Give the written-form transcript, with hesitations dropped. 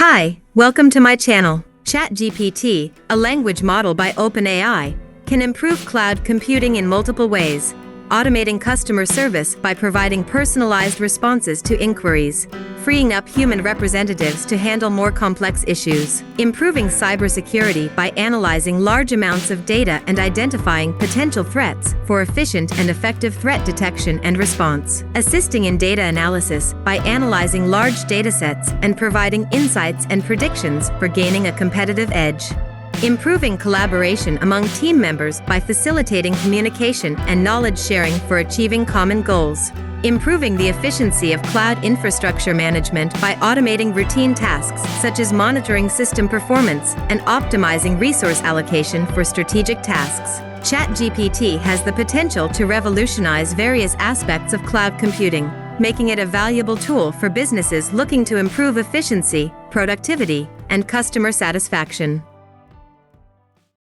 Hi, welcome to my channel. ChatGPT, a language model by OpenAI, can improve cloud computing in multiple ways, automating customer service by providing personalized responses to inquiries, freeing up human representatives to handle more complex issues, improving cybersecurity by analyzing large amounts of data and identifying potential threats for efficient and effective threat detection and response, assisting in data analysis by analyzing large datasets and providing insights and predictions for gaining a competitive edge, improving collaboration among team members by facilitating communication and knowledge sharing for achieving common goals, improving the efficiency of cloud infrastructure management by automating routine tasks such as monitoring system performance and optimizing resource allocation for strategic tasks. ChatGPT has the potential to revolutionize various aspects of cloud computing, making it a valuable tool for businesses looking to improve efficiency, productivity, and customer satisfaction.